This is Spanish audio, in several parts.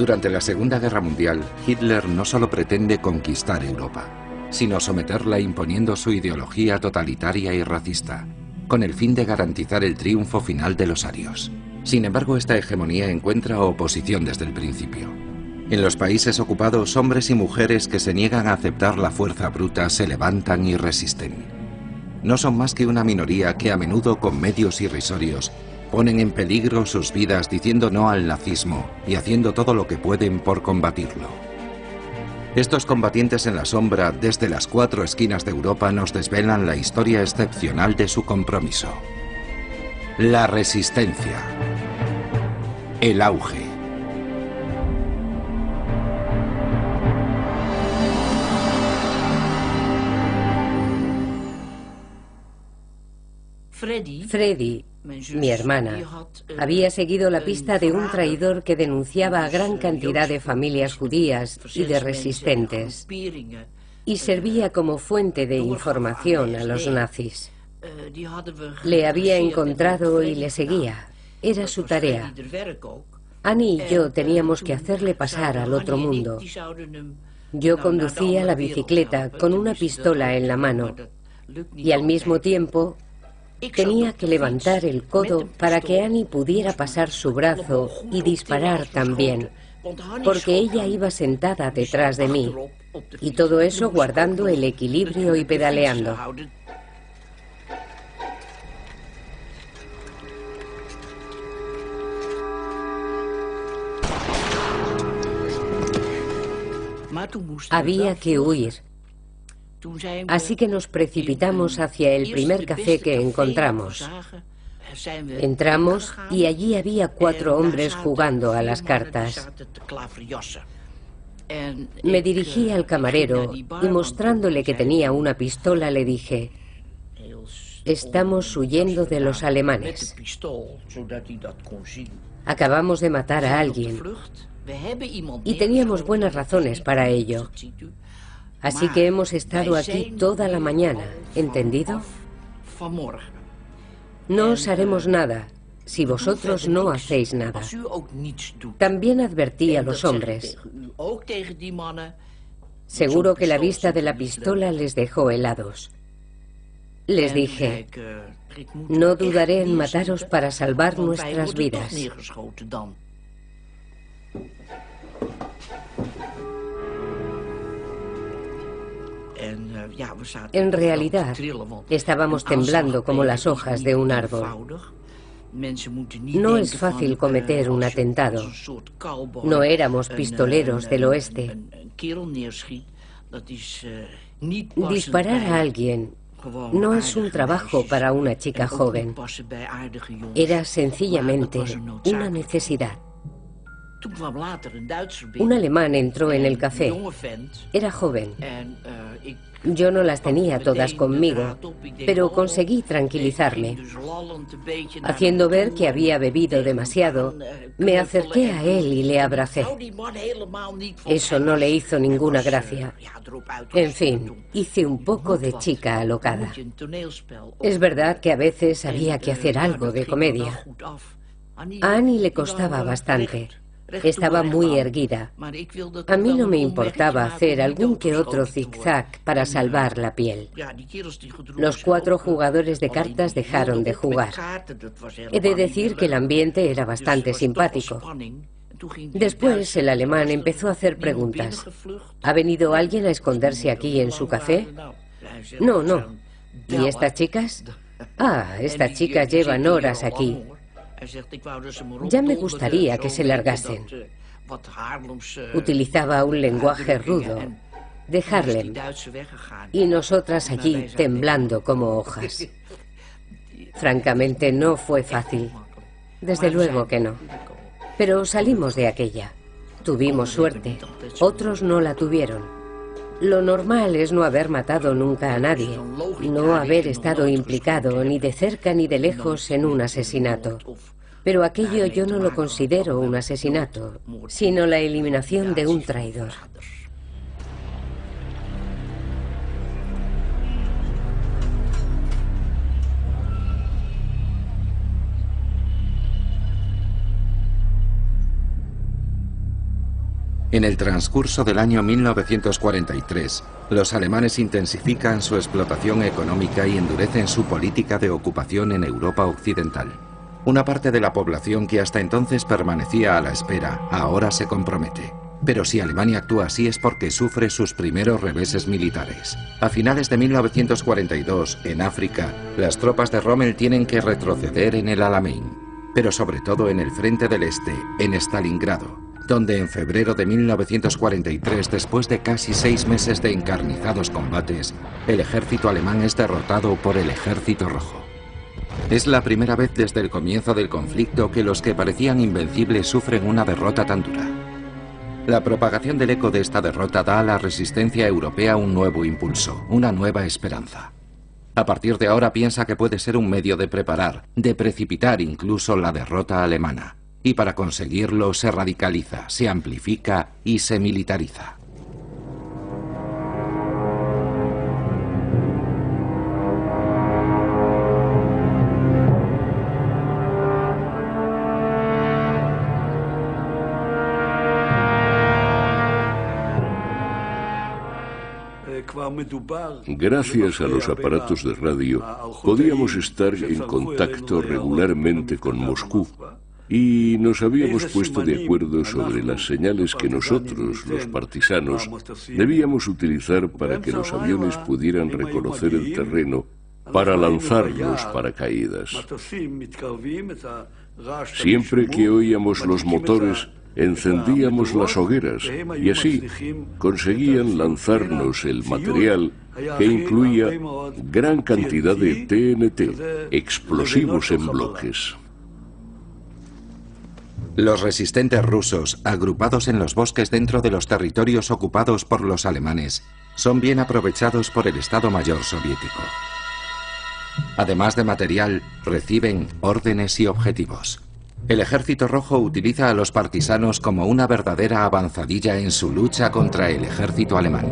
Durante la Segunda Guerra Mundial, Hitler no solo pretende conquistar Europa, sino someterla imponiendo su ideología totalitaria y racista, con el fin de garantizar el triunfo final de los arios. Sin embargo, esta hegemonía encuentra oposición desde el principio. En los países ocupados, hombres y mujeres que se niegan a aceptar la fuerza bruta se levantan y resisten. No son más que una minoría que a menudo con medios irrisorios ponen en peligro sus vidas diciendo no al nazismo y haciendo todo lo que pueden por combatirlo. Estos combatientes en la sombra desde las 4 esquinas de Europa nos desvelan la historia excepcional de su compromiso. La resistencia. El auge. Freddy, mi hermana, había seguido la pista de un traidor que denunciaba a gran cantidad de familias judías y de resistentes y servía como fuente de información a los nazis. Le había encontrado y le seguía. Era su tarea. Annie y yo teníamos que hacerle pasar al otro mundo. Yo conducía la bicicleta con una pistola en la mano y al mismo tiempo tenía que levantar el codo para que Annie pudiera pasar su brazo y disparar también, porque ella iba sentada detrás de mí, y todo eso guardando el equilibrio y pedaleando. Había que huir. Así que nos precipitamos hacia el primer café que encontramos. Entramos y allí había 4 hombres jugando a las cartas. Me dirigí al camarero y mostrándole que tenía una pistola le dije: estamos huyendo de los alemanes. Acabamos de matar a alguien y teníamos buenas razones para ello. Así que hemos estado aquí toda la mañana, ¿entendido? No os haremos nada si vosotros no hacéis nada. También advertí a los hombres. Seguro que la vista de la pistola les dejó helados. Les dije: no dudaré en mataros para salvar nuestras vidas. En realidad, estábamos temblando como las hojas de un árbol. No es fácil cometer un atentado. No éramos pistoleros del oeste. Disparar a alguien no es un trabajo para una chica joven. Era sencillamente una necesidad. Un alemán entró en el café. Era joven. Yo no las tenía todas conmigo, pero conseguí tranquilizarme. Haciendo ver que había bebido demasiado, me acerqué a él y le abracé. Eso no le hizo ninguna gracia. En fin, hice un poco de chica alocada. Es verdad que a veces había que hacer algo de comedia. A Annie le costaba bastante. Estaba muy erguida. A mí no me importaba hacer algún que otro zigzag para salvar la piel. Los 4 jugadores de cartas dejaron de jugar. He de decir que el ambiente era bastante simpático. Después el alemán empezó a hacer preguntas. ¿Ha venido alguien a esconderse aquí en su café? No, no. ¿Y estas chicas? Ah, estas chicas llevan horas aquí. Ya me gustaría que se largasen. Utilizaba un lenguaje rudo, de Harlem, y nosotras allí temblando como hojas. Francamente, no fue fácil. Desde luego que no. Pero salimos de aquella. Tuvimos suerte. Otros no la tuvieron. Lo normal es no haber matado nunca a nadie, no haber estado implicado ni de cerca ni de lejos en un asesinato. Pero aquello yo no lo considero un asesinato, sino la eliminación de un traidor. En el transcurso del año 1943, los alemanes intensifican su explotación económica y endurecen su política de ocupación en Europa Occidental. Una parte de la población que hasta entonces permanecía a la espera, ahora se compromete. Pero si Alemania actúa así es porque sufre sus primeros reveses militares. A finales de 1942, en África, las tropas de Rommel tienen que retroceder en el Alamein, pero sobre todo en el frente del Este, en Stalingrado, donde en febrero de 1943, después de casi 6 meses de encarnizados combates, el ejército alemán es derrotado por el Ejército Rojo. Es la primera vez desde el comienzo del conflicto que los que parecían invencibles sufren una derrota tan dura. La propagación del eco de esta derrota da a la resistencia europea un nuevo impulso, una nueva esperanza. A partir de ahora piensa que puede ser un medio de preparar, de precipitar incluso la derrota alemana. Y para conseguirlo se radicaliza, se amplifica y se militariza. Gracias a los aparatos de radio, podíamos estar en contacto regularmente con Moscú y nos habíamos puesto de acuerdo sobre las señales que nosotros, los partisanos, debíamos utilizar para que los aviones pudieran reconocer el terreno para lanzar los paracaídas. Siempre que oíamos los motores, encendíamos las hogueras y así conseguían lanzarnos el material que incluía gran cantidad de TNT, explosivos en bloques. Los resistentes rusos, agrupados en los bosques dentro de los territorios ocupados por los alemanes, son bien aprovechados por el Estado Mayor soviético. Además de material, reciben órdenes y objetivos. El Ejército Rojo utiliza a los partisanos como una verdadera avanzadilla en su lucha contra el ejército alemán.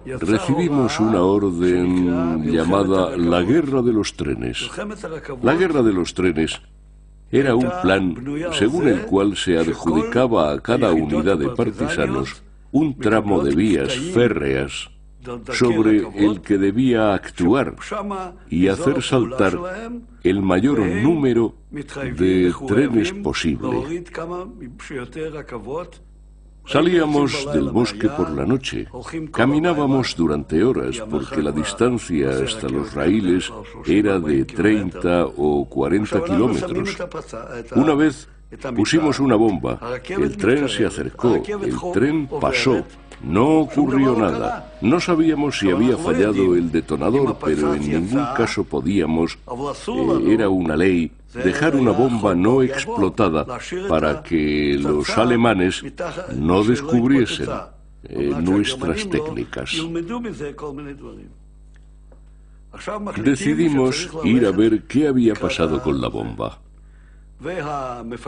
Recibimos una orden llamada la Guerra de los Trenes. La Guerra de los Trenes era un plan según el cual se adjudicaba a cada unidad de partisanos un tramo de vías férreas sobre el que debía actuar y hacer saltar el mayor número de trenes posible. Salíamos del bosque por la noche, caminábamos durante horas porque la distancia hasta los raíles era de 30 o 40 kilómetros. Una vez pusimos una bomba, el tren se acercó, el tren pasó. No ocurrió nada. No sabíamos si había fallado el detonador, pero en ningún caso podíamos, era una ley, dejar una bomba no explotada para que los alemanes no descubriesen nuestras técnicas. Decidimos ir a ver qué había pasado con la bomba.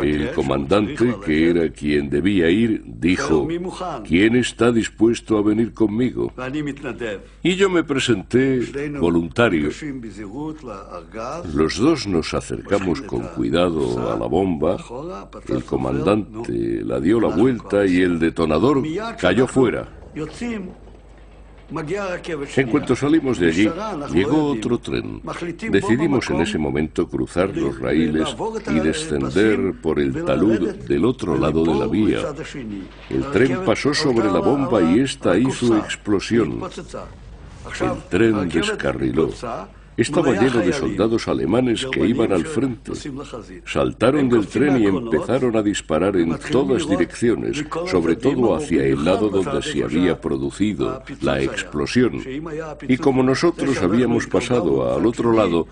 El comandante, que era quien debía ir, dijo: ¿quién está dispuesto a venir conmigo? Y yo me presenté voluntario. Los dos nos acercamos con cuidado a la bomba, el comandante la dio la vuelta y el detonador cayó fuera. En cuanto salimos de allí, llegó otro tren. Decidimos en ese momento cruzar los raíles y descender por el talud del otro lado de la vía. El tren pasó sobre la bomba y ésta hizo explosión. El tren descarriló. Estaba lleno de soldados alemanes que iban al frente. Saltaron del tren y empezaron a disparar en todas direcciones, sobre todo hacia el lado donde se había producido la explosión. Y como nosotros habíamos pasado al otro lado,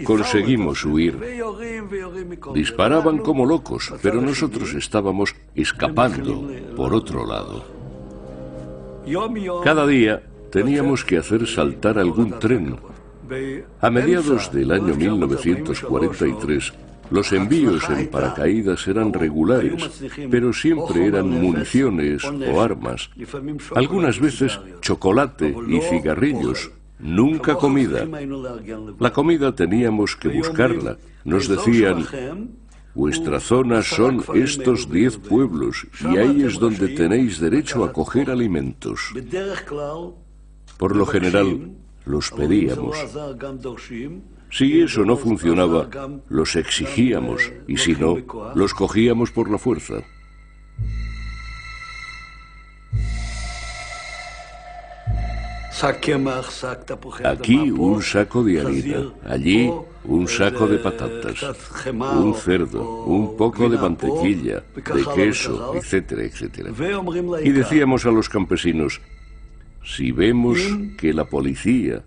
conseguimos huir. Disparaban como locos, pero nosotros estábamos escapando por otro lado. Cada día teníamos que hacer saltar algún tren. A mediados del año 1943, los envíos en paracaídas eran regulares, pero siempre eran municiones o armas. Algunas veces chocolate y cigarrillos, nunca comida. La comida teníamos que buscarla. Nos decían: Vuestra zona son estos 10 pueblos y ahí es donde tenéis derecho a coger alimentos. Por lo general, los pedíamos. Si eso no funcionaba, los exigíamos y si no, los cogíamos por la fuerza. Aquí un saco de harina, allí un saco de patatas, un cerdo, un poco de mantequilla, de queso, etcétera, etcétera. Y decíamos a los campesinos, si vemos que la policía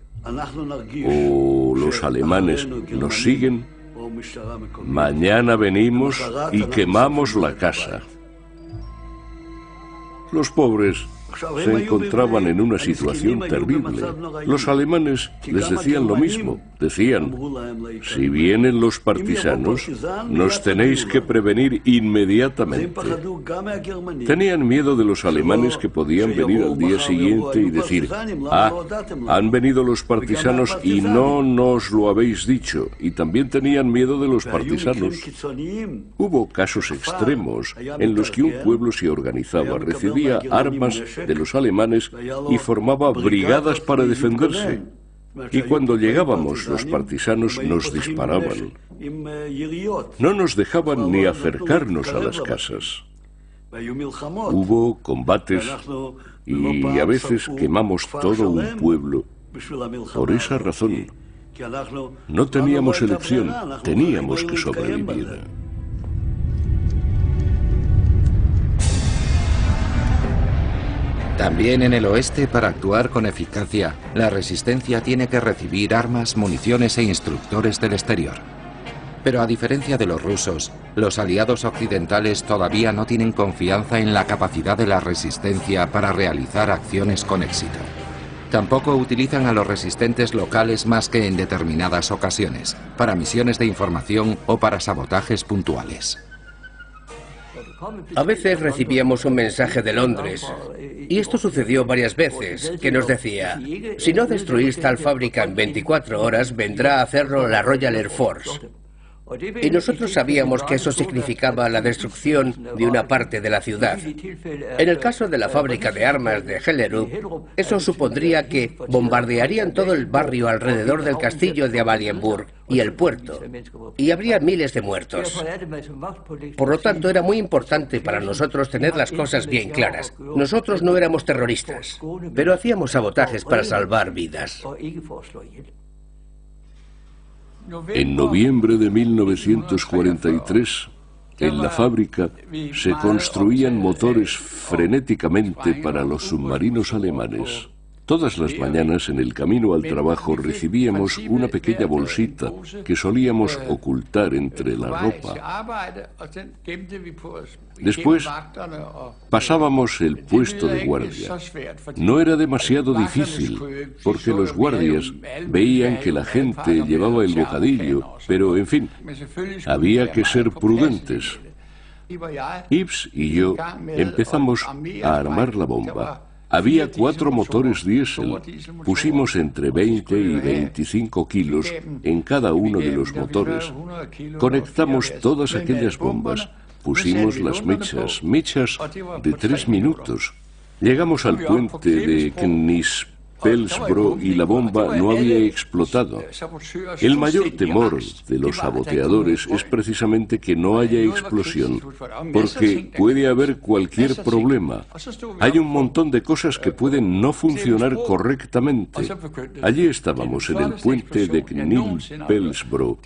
o los alemanes nos siguen, mañana venimos y quemamos la casa. Los pobres se encontraban en una situación terrible. Los alemanes les decían lo mismo. Decían, si vienen los partisanos, nos tenéis que prevenir inmediatamente. Tenían miedo de los alemanes que podían venir al día siguiente y decir, han venido los partisanos y no nos lo habéis dicho. Y también tenían miedo de los partisanos. Hubo casos extremos en los que un pueblo se organizaba, recibía armas de los alemanes y formaba brigadas para defenderse. Y cuando llegábamos, los partisanos nos disparaban. No nos dejaban ni acercarnos a las casas. Hubo combates y a veces quemamos todo un pueblo. Por esa razón, no teníamos elección, teníamos que sobrevivir. También en el oeste, para actuar con eficacia, la resistencia tiene que recibir armas, municiones e instructores del exterior. Pero a diferencia de los rusos, los aliados occidentales todavía no tienen confianza en la capacidad de la resistencia para realizar acciones con éxito. Tampoco utilizan a los resistentes locales más que en determinadas ocasiones, para misiones de información o para sabotajes puntuales. A veces recibíamos un mensaje de Londres, y esto sucedió varias veces, que nos decía, si no destruís tal fábrica en 24 horas, vendrá a hacerlo la Royal Air Force. Y nosotros sabíamos que eso significaba la destrucción de una parte de la ciudad. En el caso de la fábrica de armas de Hellerup, eso supondría que bombardearían todo el barrio alrededor del castillo de Amalienburg y el puerto, y habría miles de muertos. Por lo tanto, era muy importante para nosotros tener las cosas bien claras. Nosotros no éramos terroristas, pero hacíamos sabotajes para salvar vidas. En noviembre de 1943, en la fábrica se construían motores frenéticamente para los submarinos alemanes. Todas las mañanas en el camino al trabajo recibíamos una pequeña bolsita que solíamos ocultar entre la ropa. Después pasábamos el puesto de guardia. No era demasiado difícil, porque los guardias veían que la gente llevaba el bocadillo, pero en fin, había que ser prudentes. Yves y yo empezamos a armar la bomba. Había 4 motores diésel. Pusimos entre 20 y 25 kilos en cada uno de los motores. Conectamos todas aquellas bombas. Pusimos las mechas de 3 minutos. Llegamos al puente de Knispelsbro y la bomba no había explotado. El mayor temor de los saboteadores es precisamente que no haya explosión, porque puede haber cualquier problema. Hay un montón de cosas que pueden no funcionar correctamente. Allí estábamos en el puente de Knispelsbro,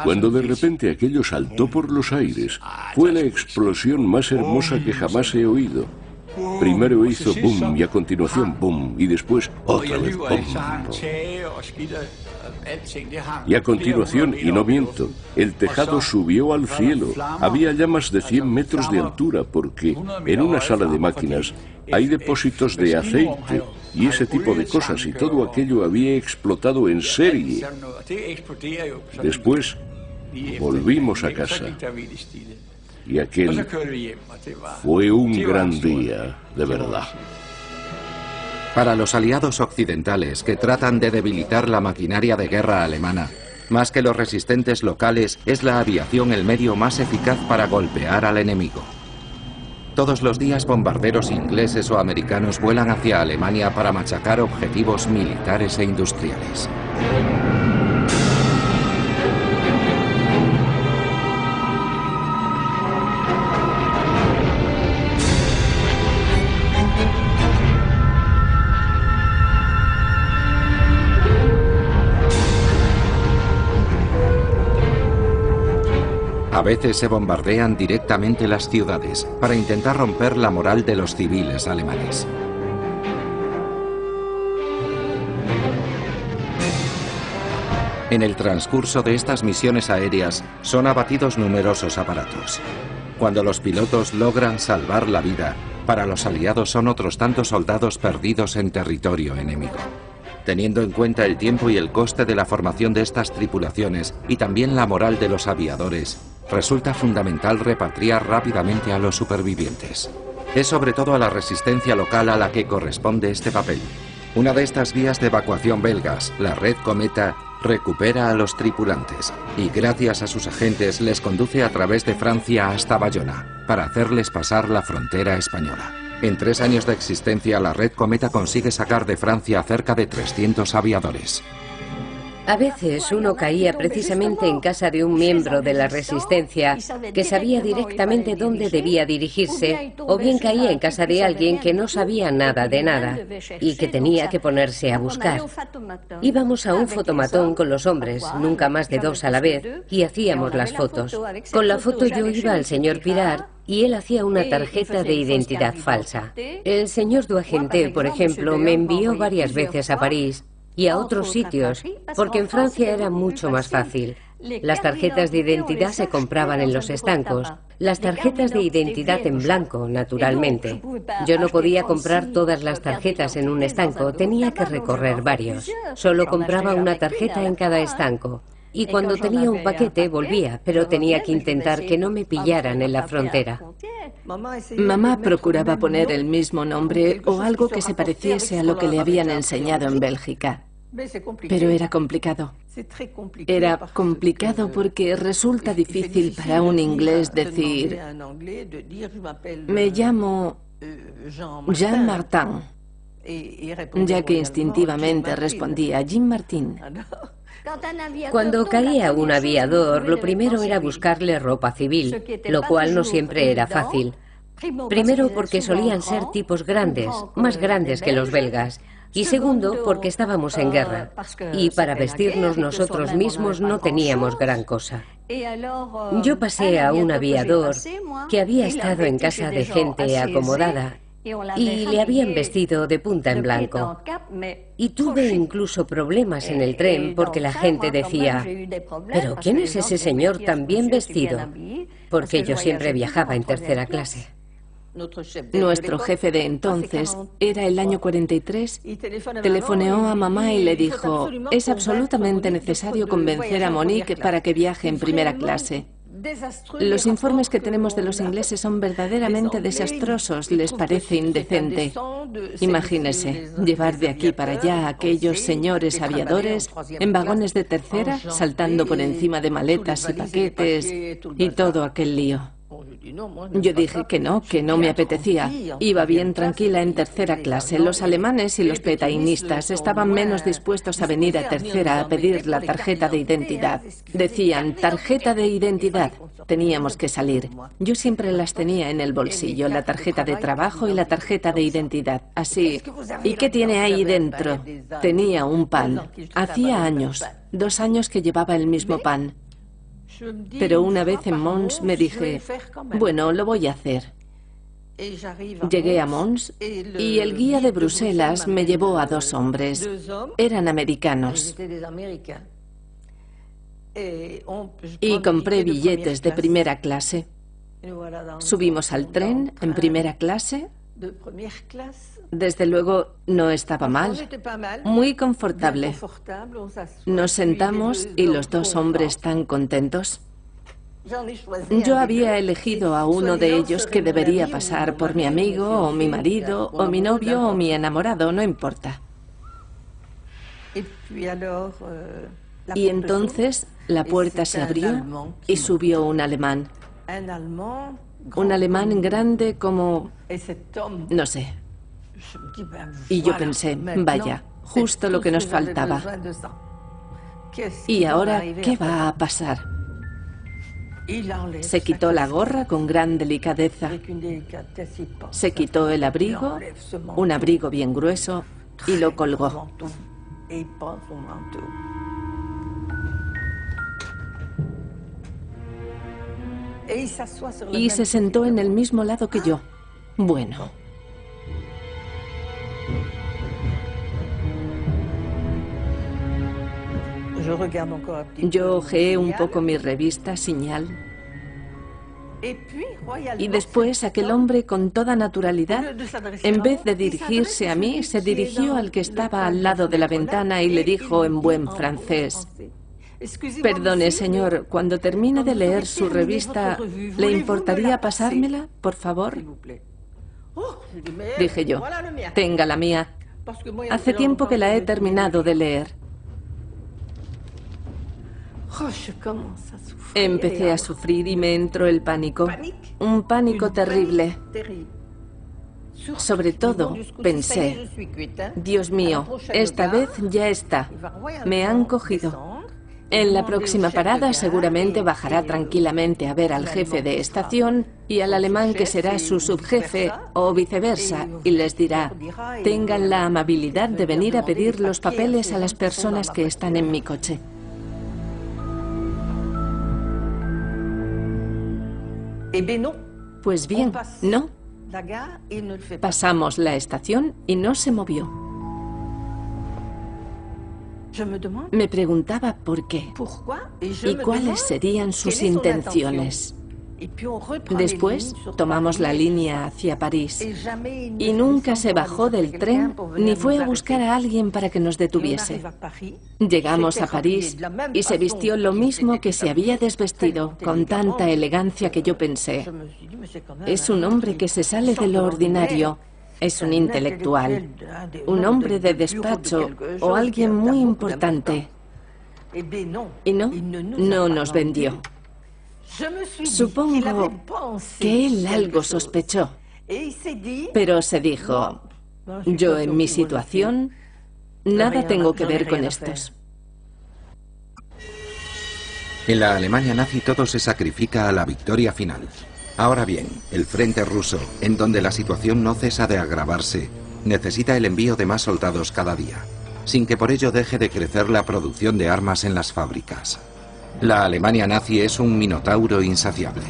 cuando de repente aquello saltó por los aires. Fue la explosión más hermosa que jamás he oído. Primero hizo boom y a continuación boom y después otra vez boom. Y a continuación, y no miento, el tejado subió al cielo. Había ya más de 100 metros de altura porque en una sala de máquinas hay depósitos de aceite y ese tipo de cosas y todo aquello había explotado en serie. Después volvimos a casa. Y aquel fue un gran día, de verdad. Para los aliados occidentales que tratan de debilitar la maquinaria de guerra alemana, Más que los resistentes locales, es la aviación el medio más eficaz para golpear al enemigo. Todos los días bombarderos ingleses o americanos vuelan hacia Alemania para machacar objetivos militares e industriales. A veces se bombardean directamente las ciudades para intentar romper la moral de los civiles alemanes. En el transcurso de estas misiones aéreas son abatidos numerosos aparatos. Cuando los pilotos logran salvar la vida, para los aliados son otros tantos soldados perdidos en territorio enemigo. Teniendo en cuenta el tiempo y el coste de la formación de estas tripulaciones y también la moral de los aviadores, resulta fundamental repatriar rápidamente a los supervivientes. Es sobre todo a la resistencia local a la que corresponde este papel. Una de estas vías de evacuación belgas, la Red Cometa, recupera a los tripulantes y gracias a sus agentes les conduce a través de Francia hasta Bayona para hacerles pasar la frontera española. En 3 años de existencia, la Red Cometa consigue sacar de Francia a cerca de 300 aviadores. A veces uno caía precisamente en casa de un miembro de la Resistencia que sabía directamente dónde debía dirigirse, o bien caía en casa de alguien que no sabía nada de nada y que tenía que ponerse a buscar. Íbamos a un fotomatón con los hombres, nunca más de 2 a la vez, y hacíamos las fotos. Con la foto yo iba al señor Pirard y él hacía una tarjeta de identidad falsa. El señor Duagente, por ejemplo, me envió varias veces a París y a otros sitios, porque en Francia era mucho más fácil. Las tarjetas de identidad se compraban en los estancos, las tarjetas de identidad en blanco, naturalmente. Yo no podía comprar todas las tarjetas en un estanco, tenía que recorrer varios. Solo compraba una tarjeta en cada estanco. Y cuando tenía un paquete volvía, pero tenía que intentar que no me pillaran en la frontera. Mamá procuraba poner el mismo nombre o algo que se pareciese a lo que le habían enseñado en Bélgica. Pero era complicado. Era complicado porque resulta difícil para un inglés decir: me llamo Jean Martin, ya que instintivamente respondía Jean Martin. Cuando caía un aviador, lo primero era buscarle ropa civil, lo cual no siempre era fácil. Primero porque solían ser tipos grandes, más grandes que los belgas. Y segundo, porque estábamos en guerra. Y para vestirnos nosotros mismos no teníamos gran cosa. Yo pasé a un aviador que había estado en casa de gente acomodada y le habían vestido de punta en blanco. Y tuve incluso problemas en el tren porque la gente decía: ¿pero quién es ese señor tan bien vestido? Porque yo siempre viajaba en tercera clase. Nuestro jefe de entonces, era el año 43, telefoneó a mamá y le dijo: es absolutamente necesario convencer a Monique para que viaje en primera clase. Los informes que tenemos de los ingleses son verdaderamente desastrosos, les parece indecente. Imagínese, llevar de aquí para allá a aquellos señores aviadores en vagones de tercera, saltando por encima de maletas y paquetes y todo aquel lío. Yo dije que no me apetecía. Iba bien tranquila en tercera clase. Los alemanes y los petainistas estaban menos dispuestos a venir a tercera a pedir la tarjeta de identidad. Decían: tarjeta de identidad. Teníamos que salir. Yo siempre las tenía en el bolsillo, la tarjeta de trabajo y la tarjeta de identidad. Así. ¿Y qué tiene ahí dentro? Tenía un pan. Hacía años, 2 años que llevaba el mismo pan. Pero una vez en Mons me dije: bueno, lo voy a hacer. Llegué a Mons y el guía de Bruselas me llevó a 2 hombres. Eran americanos. Y compré billetes de primera clase. Subimos al tren en primera clase. Desde luego no estaba mal, muy confortable. Nos sentamos y los 2 hombres tan contentos. Yo había elegido a uno de ellos que debería pasar por mi amigo o mi marido o mi novio o mi enamorado, no importa. Y entonces la puerta se abrió y subió un alemán. Un alemán grande como... no sé. Y yo pensé, vaya, justo lo que nos faltaba. ¿Y ahora qué va a pasar? Se quitó la gorra con gran delicadeza. Se quitó el abrigo, un abrigo bien grueso, y lo colgó. Y se sentó en el mismo lado que yo. Bueno. Yo hojeé un poco mi revista Señal. Y después aquel hombre con toda naturalidad, en vez de dirigirse a mí, se dirigió al que estaba al lado de la ventana y le dijo en buen francés: perdone, señor, cuando termine de leer su revista, ¿le importaría pasármela, por favor? Dije yo, tenga la mía. Hace tiempo que la he terminado de leer. Empecé a sufrir y me entró el pánico. Un pánico terrible. Sobre todo, pensé, Dios mío, esta vez ya está. Me han cogido. En la próxima parada seguramente bajará tranquilamente a ver al jefe de estación y al alemán que será su subjefe o viceversa y les dirá: tengan la amabilidad de venir a pedir los papeles a las personas que están en mi coche. Pues bien, no. Pasamos la estación y no se movió. Me preguntaba por qué y cuáles serían sus intenciones. Después tomamos la línea hacia París y nunca se bajó del tren ni fue a buscar a alguien para que nos detuviese. Llegamos a París y se vistió lo mismo que se había desvestido, con tanta elegancia que yo pensé: es un hombre que se sale de lo ordinario. Es un intelectual, un hombre de despacho o alguien muy importante. Y no nos vendió. Supongo que él algo sospechó, pero se dijo: yo en mi situación nada tengo que ver con estos. En la Alemania nazi todo se sacrifica a la victoria final. Ahora bien, el frente ruso, en donde la situación no cesa de agravarse, necesita el envío de más soldados cada día, sin que por ello deje de crecer la producción de armas en las fábricas. La Alemania nazi es un minotauro insaciable.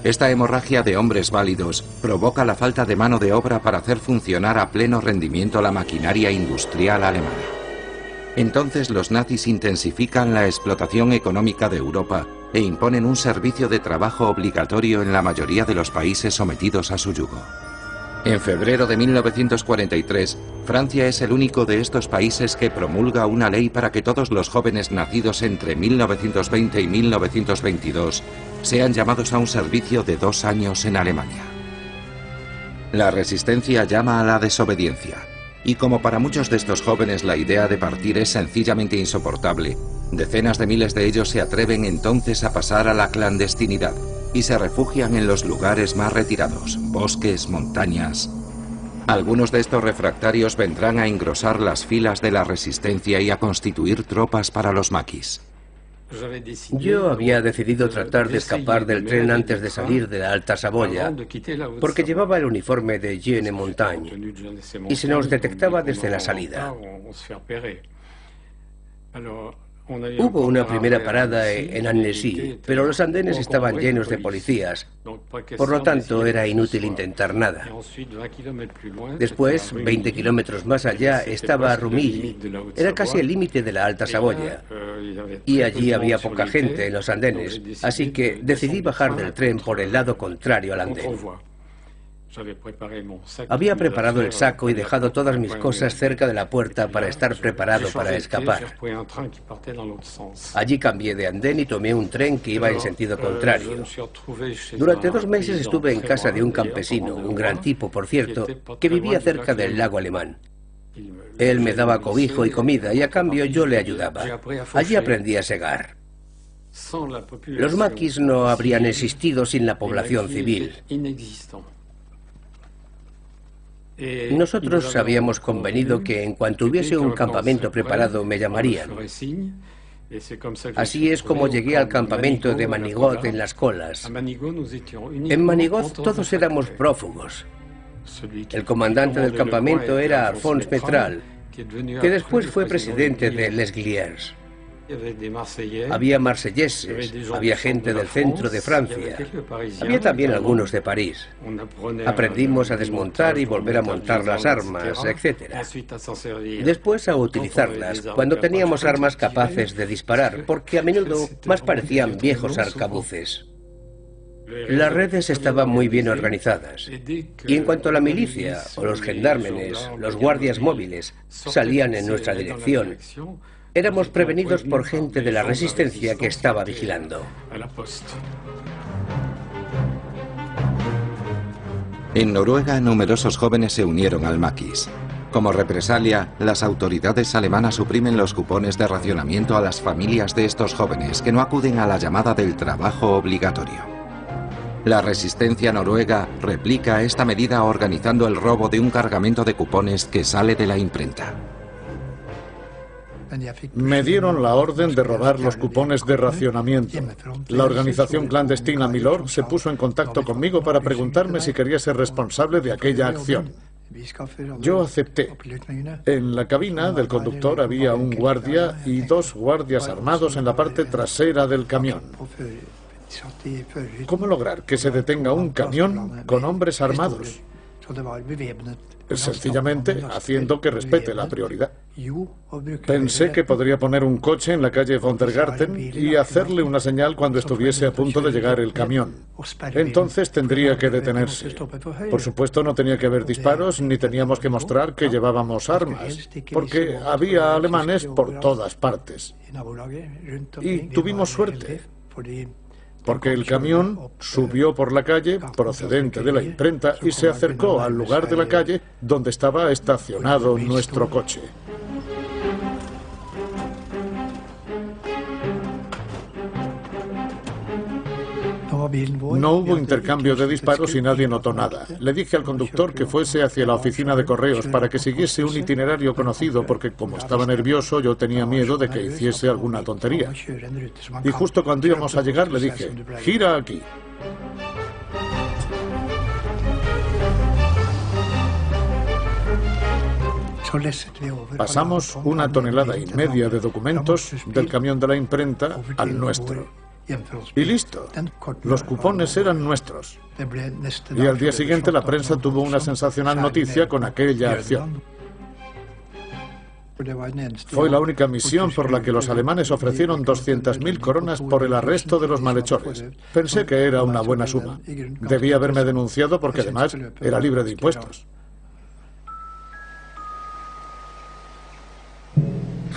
Esta hemorragia de hombres válidos provoca la falta de mano de obra para hacer funcionar a pleno rendimiento la maquinaria industrial alemana. Entonces los nazis intensifican la explotación económica de Europa e imponen un servicio de trabajo obligatorio en la mayoría de los países sometidos a su yugo. En febrero de 1943, Francia es el único de estos países que promulga una ley para que todos los jóvenes nacidos entre 1920 y 1922 sean llamados a un servicio de 2 años en Alemania. La resistencia llama a la desobediencia, y como para muchos de estos jóvenes la idea de partir es sencillamente insoportable, decenas de miles de ellos se atreven entonces a pasar a la clandestinidad y se refugian en los lugares más retirados, bosques, montañas. Algunos de estos refractarios vendrán a engrosar las filas de la resistencia y a constituir tropas para los maquis. Yo había decidido tratar de escapar del tren antes de salir de la Alta Saboya, porque llevaba el uniforme de Jeune Montagne y se nos detectaba desde la salida. Hubo una primera parada en Annecy, pero los andenes estaban llenos de policías, por lo tanto era inútil intentar nada. Después, 20 kilómetros más allá, estaba Rumilly, era casi el límite de la Alta Saboya, y allí había poca gente en los andenes, así que decidí bajar del tren por el lado contrario al andén. Había preparado el saco y dejado todas mis cosas cerca de la puerta para estar preparado para escapar. Allí cambié de andén y tomé un tren que iba en sentido contrario. Durante 2 meses estuve en casa de un campesino, un gran tipo, por cierto, que vivía cerca del lago Alemán. Él me daba cobijo y comida y a cambio yo le ayudaba. Allí aprendí a segar. Los maquis no habrían existido sin la población civil. Nosotros habíamos convenido que en cuanto hubiese un campamento preparado me llamarían. Así es como llegué al campamento de Manigot en Las Colas. En Manigot todos éramos prófugos. El comandante del campamento era Alphonse Métral, que después fue presidente de Les Gliers. Había marselleses, había gente del centro de Francia, había también algunos de París. Aprendimos a desmontar y volver a montar las armas, etc. Después a utilizarlas cuando teníamos armas capaces de disparar, porque a menudo más parecían viejos arcabuces. Las redes estaban muy bien organizadas, y en cuanto a la milicia, o los gendármenes, los guardias móviles, salían en nuestra dirección, éramos prevenidos por gente de la resistencia que estaba vigilando. En Noruega, numerosos jóvenes se unieron al maquis. Como represalia, las autoridades alemanas suprimen los cupones de racionamiento a las familias de estos jóvenes que no acuden a la llamada del trabajo obligatorio. La resistencia noruega replica esta medida organizando el robo de un cargamento de cupones que sale de la imprenta. Me dieron la orden de robar los cupones de racionamiento. La organización clandestina Milord se puso en contacto conmigo para preguntarme si quería ser responsable de aquella acción. Yo acepté. En la cabina del conductor había un guardia y 2 guardias armados en la parte trasera del camión. ¿Cómo lograr que se detenga un camión con hombres armados? Sencillamente haciendo que respete la prioridad. Pensé que podría poner un coche en la calle von der Garten y hacerle una señal cuando estuviese a punto de llegar el camión. Entonces tendría que detenerse. Por supuesto no tenía que haber disparos ni teníamos que mostrar que llevábamos armas, porque había alemanes por todas partes. Y tuvimos suerte, porque el camión subió por la calle procedente de la imprenta y se acercó al lugar de la calle donde estaba estacionado nuestro coche. No hubo intercambio de disparos y nadie notó nada. Le dije al conductor que fuese hacia la oficina de correos para que siguiese un itinerario conocido porque como estaba nervioso yo tenía miedo de que hiciese alguna tontería. Y justo cuando íbamos a llegar le dije, gira aquí. Pasamos 1,5 toneladas de documentos del camión de la imprenta al nuestro. Y listo, los cupones eran nuestros. Y al día siguiente la prensa tuvo una sensacional noticia con aquella acción. Fue la única misión por la que los alemanes ofrecieron 200.000 coronas por el arresto de los malhechores. Pensé que era una buena suma. Debía haberme denunciado porque además era libre de impuestos.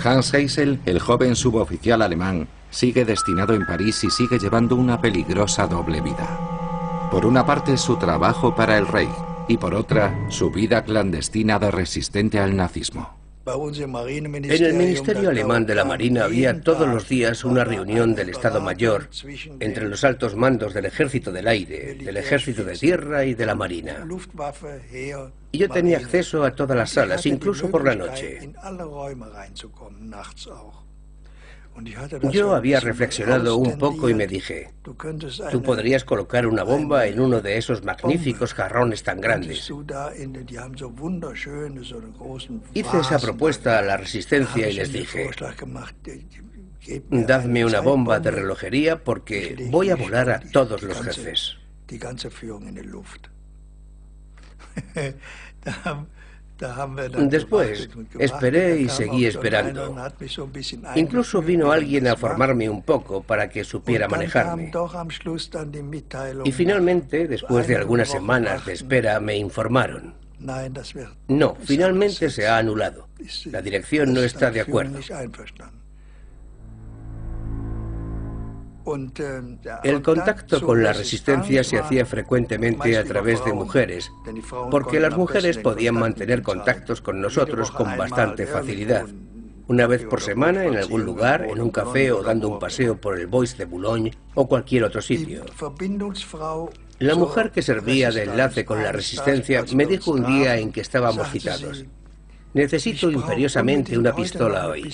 Hans Heysel, el joven suboficial alemán, sigue destinado en París y sigue llevando una peligrosa doble vida. Por una parte, su trabajo para el Reich y por otra, su vida clandestina de resistente al nazismo. En el Ministerio Alemán de la Marina había todos los días una reunión del Estado Mayor entre los altos mandos del Ejército del Aire, del Ejército de Tierra y de la Marina. Y yo tenía acceso a todas las salas, incluso por la noche. Yo había reflexionado un poco y me dije, tú podrías colocar una bomba en uno de esos magníficos jarrones tan grandes. Hice esa propuesta a la resistencia y les dije, dadme una bomba de relojería porque voy a volar a todos los jefes. Después, esperé y seguí esperando. Incluso vino alguien a formarme un poco para que supiera manejarme. Y finalmente, después de algunas semanas de espera, me informaron. No, finalmente se ha anulado. La dirección no está de acuerdo. El contacto con la resistencia se hacía frecuentemente a través de mujeres, porque las mujeres podían mantener contactos con nosotros con bastante facilidad. Una vez por semana, en algún lugar, en un café o dando un paseo por el Bois de Boulogne o cualquier otro sitio. La mujer que servía de enlace con la resistencia me dijo un día en que estábamos citados: necesito imperiosamente una pistola hoy.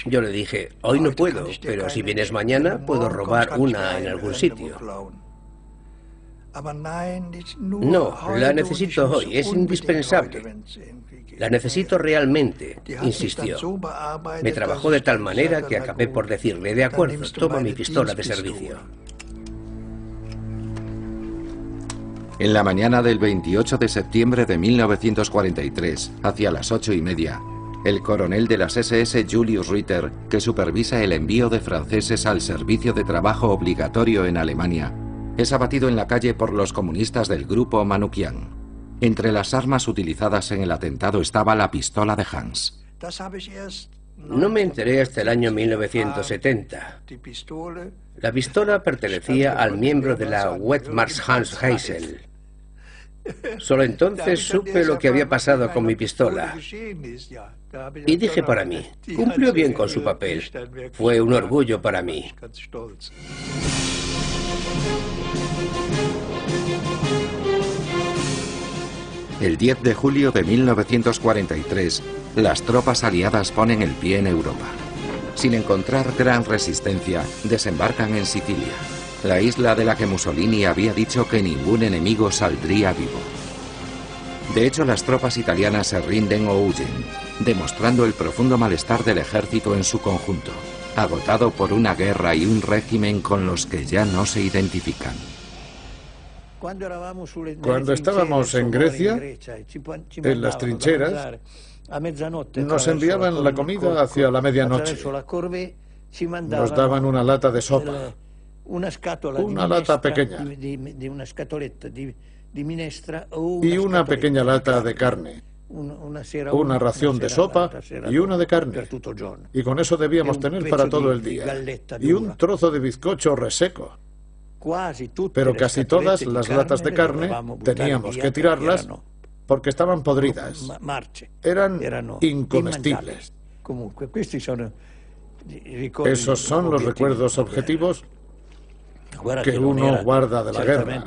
Yo le dije: hoy no puedo, pero si vienes mañana puedo robar una en algún sitio. No, la necesito hoy, es indispensable. La necesito realmente, insistió. Me trabajó de tal manera que acabé por decirle: de acuerdo, toma mi pistola de servicio. En la mañana del 28 de septiembre de 1943, hacia las 8:30, el coronel de las SS Julius Ritter, que supervisa el envío de franceses al servicio de trabajo obligatorio en Alemania, es abatido en la calle por los comunistas del grupo Manoukian. Entre las armas utilizadas en el atentado estaba la pistola de Hans. No me enteré hasta el año 1970. La pistola pertenecía al miembro de la Wehrmacht Hans Heysel. Solo entonces supe lo que había pasado con mi pistola. Y dije para mí: cumplió bien con su papel. Fue un orgullo para mí. El 10 de julio de 1943, las tropas aliadas ponen el pie en Europa. Sin encontrar gran resistencia, desembarcan en Sicilia, la isla de la que Mussolini había dicho que ningún enemigo saldría vivo. De hecho, las tropas italianas se rinden o huyen, demostrando el profundo malestar del ejército en su conjunto, agotado por una guerra y un régimen con los que ya no se identifican. Cuando estábamos en Grecia, en las trincheras, nos enviaban la comida hacia la medianoche. Nos daban una lata de sopa, una lata pequeña, y una pequeña lata de carne, una ración de sopa y una de carne. Y con eso debíamos tener para todo el día. Y un trozo de bizcocho reseco. Pero casi todas las latas de carne teníamos que tirarlas porque estaban podridas. Eran incomestibles. Esos son los recuerdos objetivos que uno guarda de la guerra.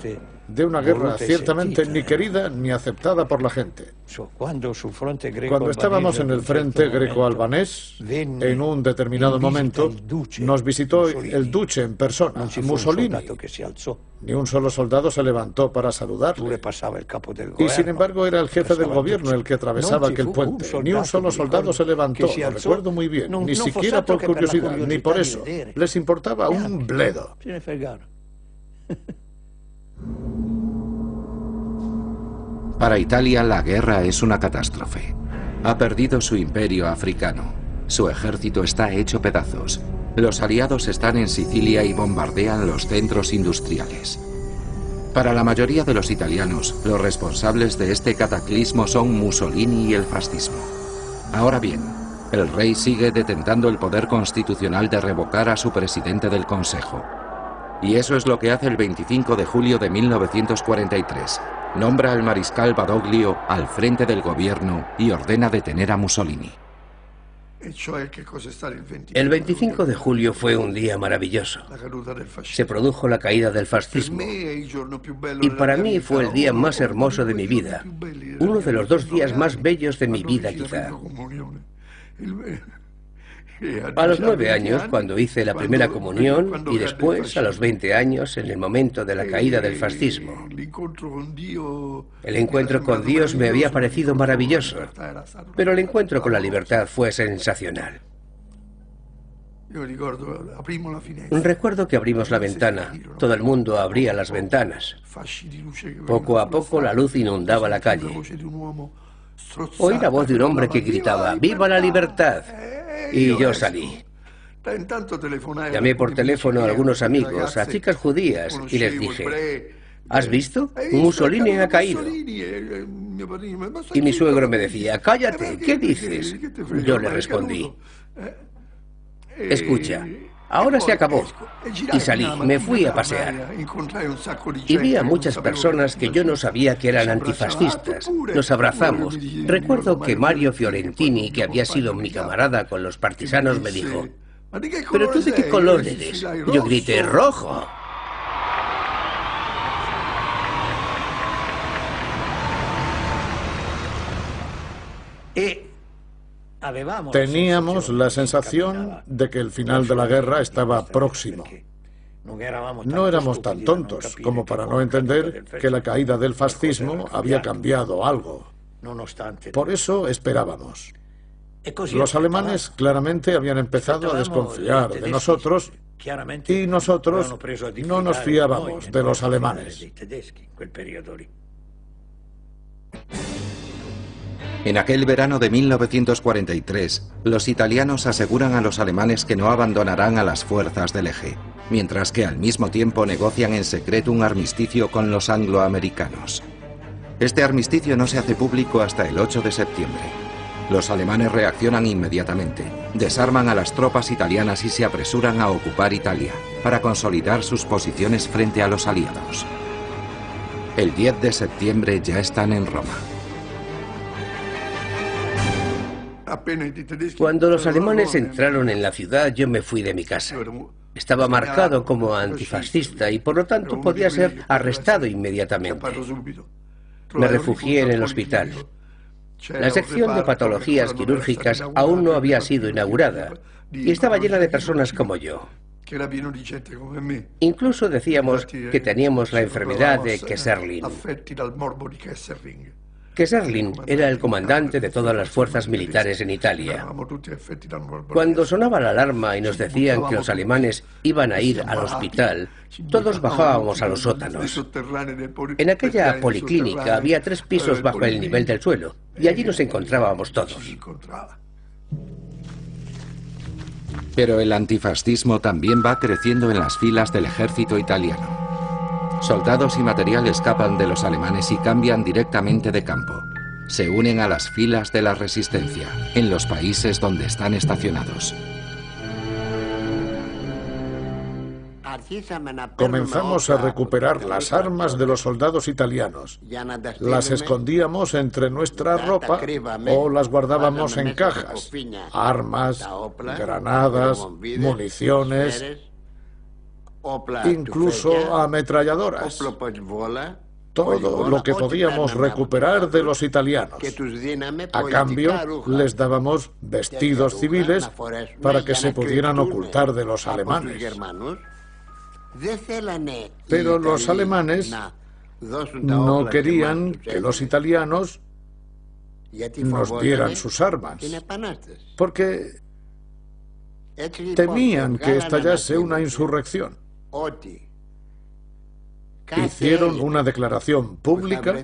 De una guerra ciertamente ni querida ni aceptada por la gente. Cuando estábamos en el frente greco-albanés, en un determinado momento, nos visitó el duce en persona, Mussolini. Ni un solo soldado se levantó para saludarle. Y sin embargo era el jefe del gobierno el que atravesaba aquel puente. Ni un solo soldado se levantó, lo recuerdo muy bien. Ni siquiera por curiosidad, ni por eso. Les importaba un bledo. Para Italia, la guerra es una catástrofe. Ha perdido su imperio africano. Su ejército está hecho pedazos. Los aliados están en Sicilia y bombardean los centros industriales. Para la mayoría de los italianos, los responsables de este cataclismo son Mussolini y el fascismo. Ahora bien, el rey sigue detentando el poder constitucional de revocar a su presidente del Consejo. Y eso es lo que hace el 25 de julio de 1943. Nombra al mariscal Badoglio al frente del gobierno y ordena detener a Mussolini. El 25 de julio fue un día maravilloso. Se produjo la caída del fascismo. Y para mí fue el día más hermoso de mi vida. Uno de los 2 días más bellos de mi vida, quizá. A los 9 años, cuando hice la primera comunión, y después, a los 20 años, en el momento de la caída del fascismo. El encuentro con Dios me había parecido maravilloso, pero el encuentro con la libertad fue sensacional. Recuerdo que abrimos la ventana. Todo el mundo abría las ventanas. Poco a poco la luz inundaba la calle. Oí la voz de un hombre que gritaba: ¡Viva la libertad! Y yo salí. Llamé por teléfono a algunos amigos, a chicas judías, y les dije: ¿has visto? Mussolini ha caído. Y mi suegro me decía: cállate, ¿qué dices? Yo le respondí: escucha, ahora se acabó. Y salí, me fui a pasear. Y vi a muchas personas que yo no sabía que eran antifascistas. Nos abrazamos. Recuerdo que Mario Fiorentini, que había sido mi camarada con los partisanos, me dijo: ¿pero tú de qué color eres? Yo grité: rojo. Teníamos la sensación de que el final de la guerra estaba próximo. No éramos tan tontos como para no entender que la caída del fascismo había cambiado algo. Por eso esperábamos. Los alemanes claramente habían empezado a desconfiar de nosotros y nosotros no nos fiábamos de los alemanes. En aquel verano de 1943, los italianos aseguran a los alemanes que no abandonarán a las fuerzas del eje, mientras que al mismo tiempo negocian en secreto un armisticio con los angloamericanos. Este armisticio no se hace público hasta el 8 de septiembre. Los alemanes reaccionan inmediatamente, desarman a las tropas italianas y se apresuran a ocupar Italia, para consolidar sus posiciones frente a los aliados. El 10 de septiembre ya están en Roma. Cuando los alemanes entraron en la ciudad, yo me fui de mi casa. Estaba marcado como antifascista y por lo tanto podía ser arrestado inmediatamente. Me refugié en el hospital. La sección de patologías quirúrgicas aún no había sido inaugurada y estaba llena de personas como yo. Incluso decíamos que teníamos la enfermedad de Kesserling. Kesserling era el comandante de todas las fuerzas militares en Italia. Cuando sonaba la alarma y nos decían que los alemanes iban a ir al hospital, todos bajábamos a los sótanos. En aquella policlínica había 3 pisos bajo el nivel del suelo, y allí nos encontrábamos todos. Pero el antifascismo también va creciendo en las filas del ejército italiano. Soldados y material escapan de los alemanes y cambian directamente de campo. Se unen a las filas de la resistencia, en los países donde están estacionados. Comenzamos a recuperar las armas de los soldados italianos. Las escondíamos entre nuestra ropa o las guardábamos en cajas. Armas, granadas, municiones, incluso ametralladoras. Todo lo que podíamos recuperar de los italianos. A cambio, les dábamos vestidos civiles para que se pudieran ocultar de los alemanes. Pero los alemanes no querían que los italianos nos dieran sus armas, porque temían que estallase una insurrección. Hicieron una declaración pública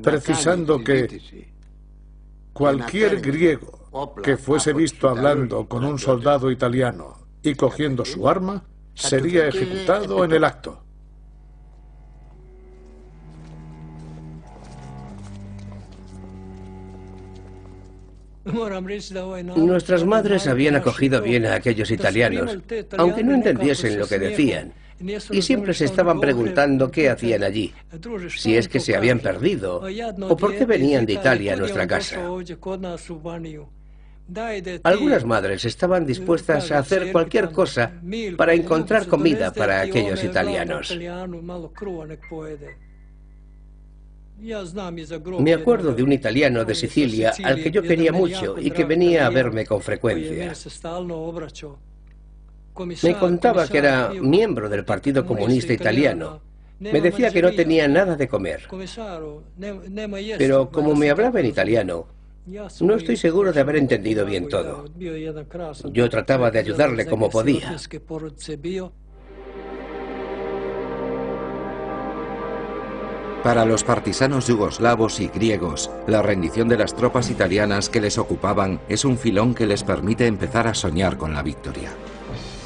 precisando que cualquier griego que fuese visto hablando con un soldado italiano y cogiendo su arma sería ejecutado en el acto. Nuestras madres habían acogido bien a aquellos italianos, aunque no entendiesen lo que decían, y siempre se estaban preguntando qué hacían allí, si es que se habían perdido, o por qué venían de Italia a nuestra casa. Algunas madres estaban dispuestas a hacer cualquier cosa para encontrar comida para aquellos italianos. Me acuerdo de un italiano de Sicilia al que yo quería mucho y que venía a verme con frecuencia. Me contaba que era miembro del Partido Comunista Italiano. Me decía que no tenía nada de comer. Pero como me hablaba en italiano, no estoy seguro de haber entendido bien todo. Yo trataba de ayudarle como podía. Para los partisanos yugoslavos y griegos, la rendición de las tropas italianas que les ocupaban es un filón que les permite empezar a soñar con la victoria.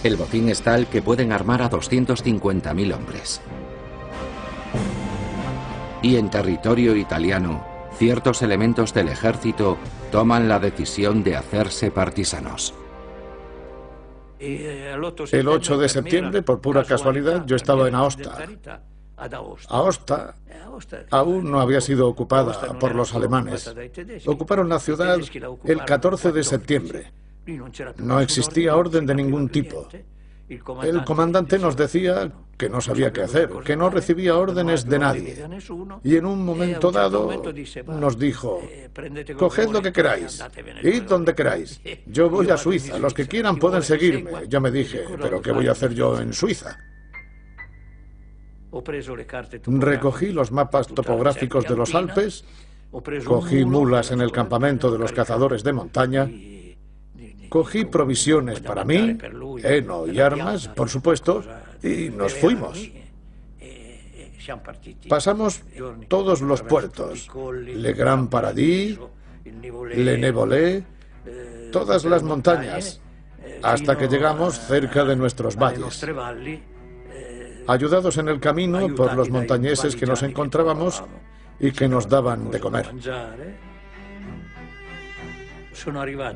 El botín es tal que pueden armar a 250.000 hombres. Y en territorio italiano, ciertos elementos del ejército toman la decisión de hacerse partisanos. El 8 de septiembre, por pura casualidad, yo estaba en Aosta. Aosta aún no había sido ocupada por los alemanes. Ocuparon la ciudad el 14 de septiembre. No existía orden de ningún tipo. El comandante nos decía que no sabía qué hacer, que no recibía órdenes de nadie. Y en un momento dado nos dijo: coged lo que queráis, id donde queráis. Yo voy a Suiza, los que quieran pueden seguirme. Yo me dije: ¿pero qué voy a hacer yo en Suiza? Recogí los mapas topográficos de los Alpes, cogí mulas en el campamento de los cazadores de montaña, cogí provisiones para mí, heno y armas, por supuesto, y nos fuimos. Pasamos todos los puertos: Le Grand Paradis, Le Nevolé, todas las montañas, hasta que llegamos cerca de nuestros valles. Ayudados en el camino por los montañeses que nos encontrábamos y que nos daban de comer.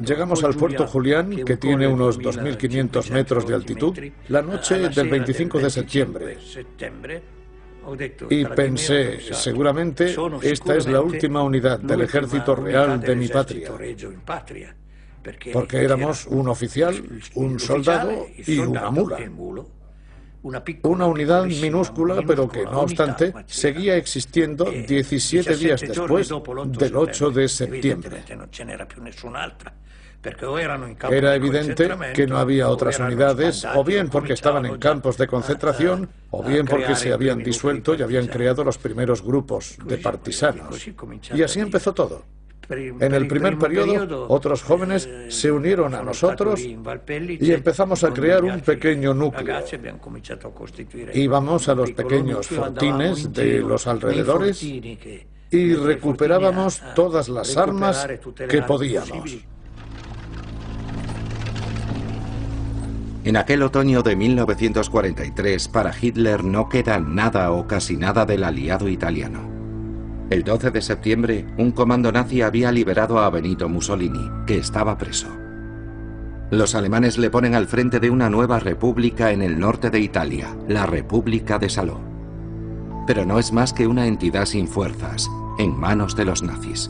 Llegamos al puerto Julián, que tiene unos 2.500 metros de altitud, la noche del 25 de septiembre. Y pensé: seguramente esta es la última unidad del ejército real de mi patria. Porque éramos un oficial, un soldado y una mula. Una unidad minúscula, pero que, no obstante, seguía existiendo 17 días después del 8 de septiembre. Era evidente que no había otras unidades, o bien porque estaban en campos de concentración, o bien porque se habían disuelto y habían creado los primeros grupos de partisanos. Y así empezó todo. En el primer periodo, otros jóvenes se unieron a nosotros y empezamos a crear un pequeño núcleo. Íbamos a los pequeños fortines de los alrededores y recuperábamos todas las armas que podíamos. En aquel otoño de 1943, para Hitler no queda nada o casi nada del aliado italiano. El 12 de septiembre, un comando nazi había liberado a Benito Mussolini, que estaba preso. Los alemanes le ponen al frente de una nueva república en el norte de Italia, la República de Salò. Pero no es más que una entidad sin fuerzas, en manos de los nazis.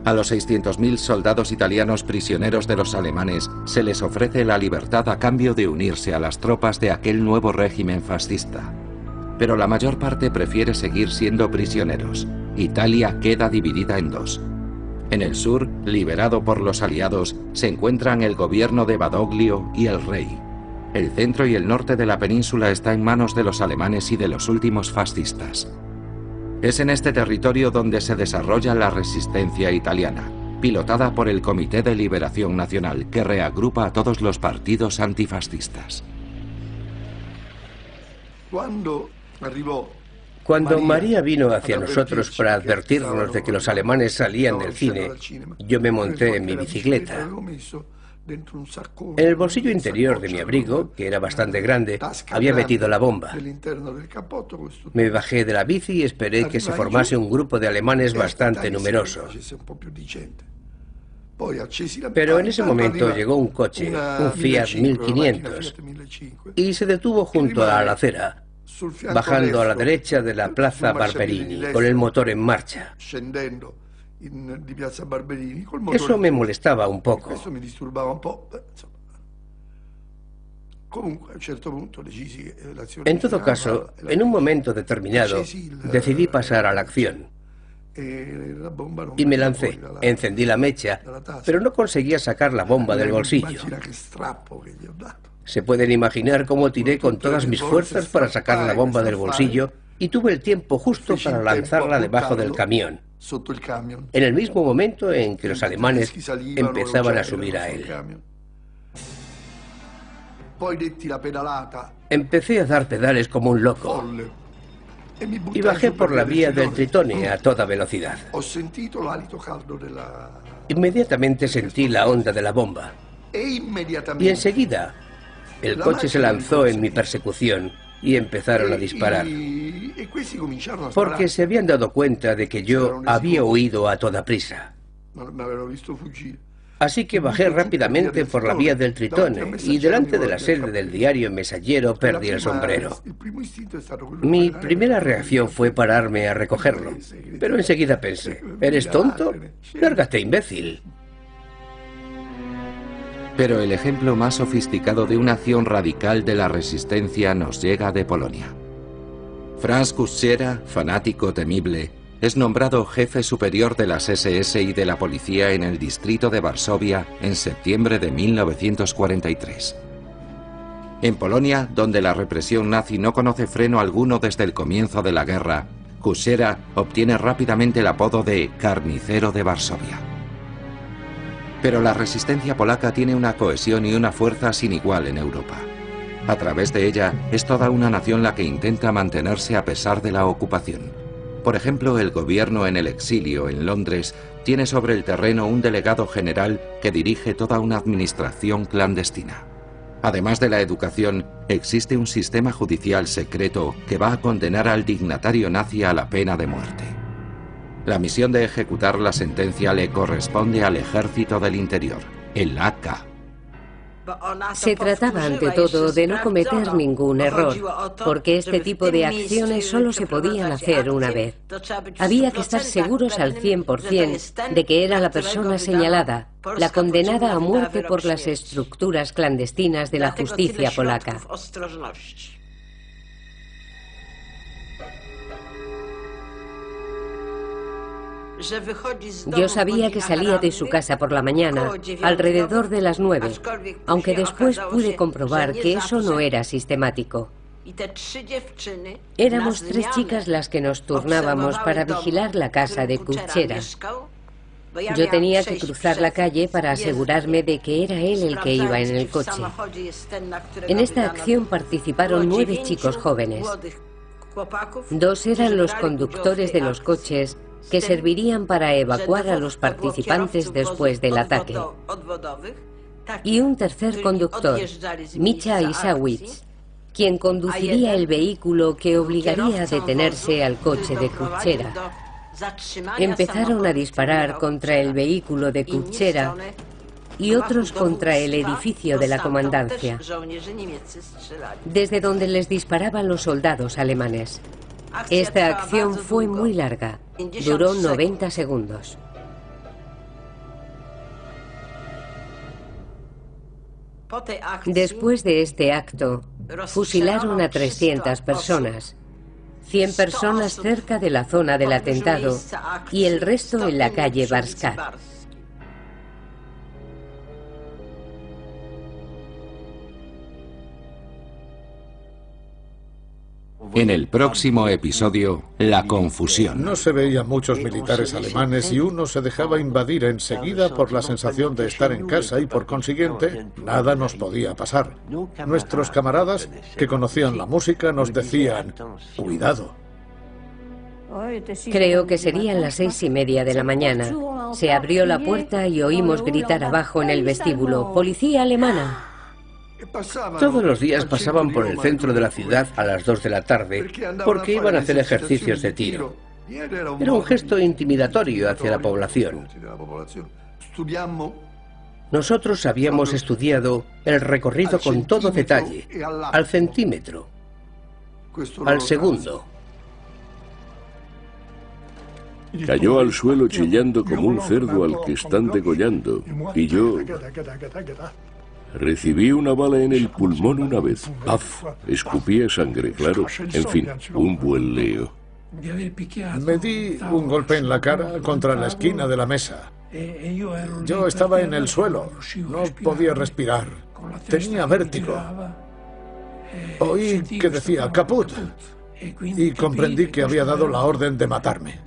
A los 600.000 soldados italianos prisioneros de los alemanes se les ofrece la libertad a cambio de unirse a las tropas de aquel nuevo régimen fascista. Pero la mayor parte prefiere seguir siendo prisioneros. Italia queda dividida en dos. En el sur, liberado por los aliados, se encuentran el gobierno de Badoglio y el rey. El centro y el norte de la península está en manos de los alemanes y de los últimos fascistas. Es en este territorio donde se desarrolla la resistencia italiana, pilotada por el Comité de Liberación Nacional, que reagrupa a todos los partidos antifascistas. Cuando María vino hacia nosotros para advertirnos de que los alemanes salían del cine, yo me monté en mi bicicleta. En el bolsillo interior de mi abrigo, que era bastante grande, había metido la bomba. Me bajé de la bici y esperé que se formase un grupo de alemanes bastante numeroso. Pero en ese momento llegó un coche, un Fiat 1500, y se detuvo junto a la acera, bajando a la derecha de la Plaza Barberini, con el motor en marcha. Eso me molestaba un poco. En todo caso, en un momento determinado, decidí pasar a la acción. Y me lancé, encendí la mecha, pero no conseguía sacar la bomba del bolsillo. Se pueden imaginar cómo tiré con todas mis fuerzas para sacar la bomba del bolsillo y tuve el tiempo justo para lanzarla debajo del camión, en el mismo momento en que los alemanes empezaban a subir a él. Empecé a dar pedales como un loco y bajé por la vía del Tritone a toda velocidad. Inmediatamente sentí la onda de la bomba y enseguida el coche se lanzó en mi persecución y empezaron a disparar, porque se habían dado cuenta de que yo había huido a toda prisa. Así que bajé rápidamente por la vía del Tritone y delante de la sede del diario Messaggero perdí el sombrero. Mi primera reacción fue pararme a recogerlo, pero enseguida pensé, ¿eres tonto? ¡Lárgate, imbécil! Pero el ejemplo más sofisticado de una acción radical de la resistencia nos llega de Polonia. Franz Kuchera, fanático temible, es nombrado jefe superior de las SS y de la policía en el distrito de Varsovia en septiembre de 1943. En Polonia, donde la represión nazi no conoce freno alguno desde el comienzo de la guerra, Kuchera obtiene rápidamente el apodo de Carnicero de Varsovia. Pero la resistencia polaca tiene una cohesión y una fuerza sin igual en Europa. A través de ella, es toda una nación la que intenta mantenerse a pesar de la ocupación. Por ejemplo, el gobierno en el exilio, en Londres, tiene sobre el terreno un delegado general que dirige toda una administración clandestina. Además de la educación, existe un sistema judicial secreto que va a condenar al dignatario nazi a la pena de muerte. La misión de ejecutar la sentencia le corresponde al Ejército del Interior, el AK. Se trataba ante todo de no cometer ningún error, porque este tipo de acciones solo se podían hacer una vez. Había que estar seguros al 100% de que era la persona señalada, la condenada a muerte por las estructuras clandestinas de la justicia polaca. Yo sabía que salía de su casa por la mañana, alrededor de las 9, aunque después pude comprobar que eso no era sistemático. Éramos 3 chicas las que nos turnábamos para vigilar la casa de Kuchera. Yo tenía que cruzar la calle para asegurarme de que era él el que iba en el coche. En esta acción participaron 9 chicos jóvenes. 2 eran los conductores de los coches que servirían para evacuar a los participantes después del ataque. Y un tercer conductor, Micha Isawicz, quien conduciría el vehículo que obligaría a detenerse al coche de Kuchera. Empezaron a disparar contra el vehículo de Kuchera y otros contra el edificio de la comandancia, desde donde les disparaban los soldados alemanes. Esta acción fue muy larga, duró 90 segundos. Después de este acto, fusilaron a 300 personas, 100 personas cerca de la zona del atentado y el resto en la calle Barskat. En el próximo episodio, la confusión. No se veían muchos militares alemanes y uno se dejaba invadir enseguida por la sensación de estar en casa y por consiguiente nada nos podía pasar. Nuestros camaradas que conocían la música nos decían, cuidado. Creo que serían las 6:30 de la mañana. Se abrió la puerta y oímos gritar abajo en el vestíbulo, ¡policía alemana! Todos los días pasaban por el centro de la ciudad a las 2 de la tarde porque iban a hacer ejercicios de tiro. Era un gesto intimidatorio hacia la población. Nosotros habíamos estudiado el recorrido con todo detalle, al centímetro, al segundo. Cayó al suelo chillando como un cerdo al que están degollando, y yo recibí una bala en el pulmón una vez. ¡Paf! Escupía sangre, claro. En fin, un buen lío. Me di un golpe en la cara contra la esquina de la mesa. Yo estaba en el suelo, no podía respirar, tenía vértigo. Oí que decía «caput» y comprendí que había dado la orden de matarme.